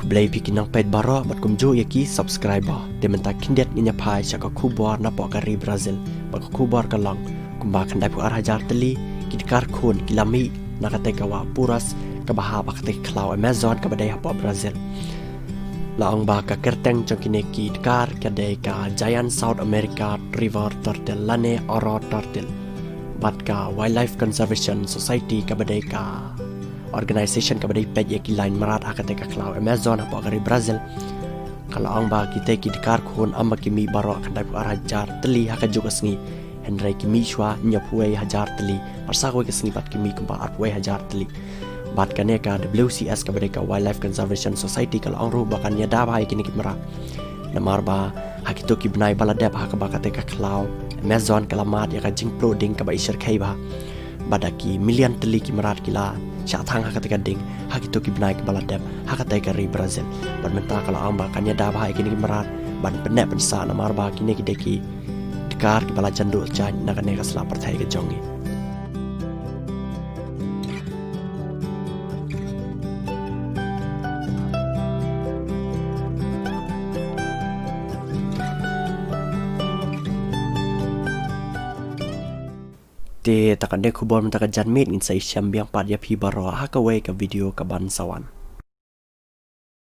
Keblai pikinang pet baro bat kumjo yaki subscriber. Dia mentak kindet ninya pai syaka kubar na pokari Brazil. Bak kubar kalang kumba kandai pu arhajar teli kidkar khun kilami nakate kawa puras kabaha bakate klau Amazon kabadai hapa Brazil. Laong ba ka kerteng chokine kidkar kadai ka giant South America river turtle lane oro turtle. Bat ka Wildlife Conservation Society kabadai ka organisation kabadai pej yaki line marat akate ka klau Amazon hapa kari Brazil. Kalau ang ba kita kidkar khun amba kimi baro kandai pu arhajar teli haka juga sengi Henry kimi shwa nyapuai hajar teli parsakwe ke sengi bat kimi kumpa arpuai hajar teli bat kane ka WCS kabadai ka Wildlife Conservation Society kalau ang ru bakan nya da ba kini kimra namar ba hakito ki bnai baladep haka bakate ka klau Amazon kalamat ya ka jingplo ding ka ba isher kai ba badaki million teli kimrat kila sya thang haka te ka ding hakito ki bnai ka baladep haka te ka ri Brazil bat menta kalau ang ba kan nya da ba kini kimrat ban penek pensa namar ba kini ki deki dekar ki bala candul chan nakane ka sla perthai ka jongi te takande khubor menta ka janmit in sai syam biang pat ya phi baro ha ka we ka video ka ban sawan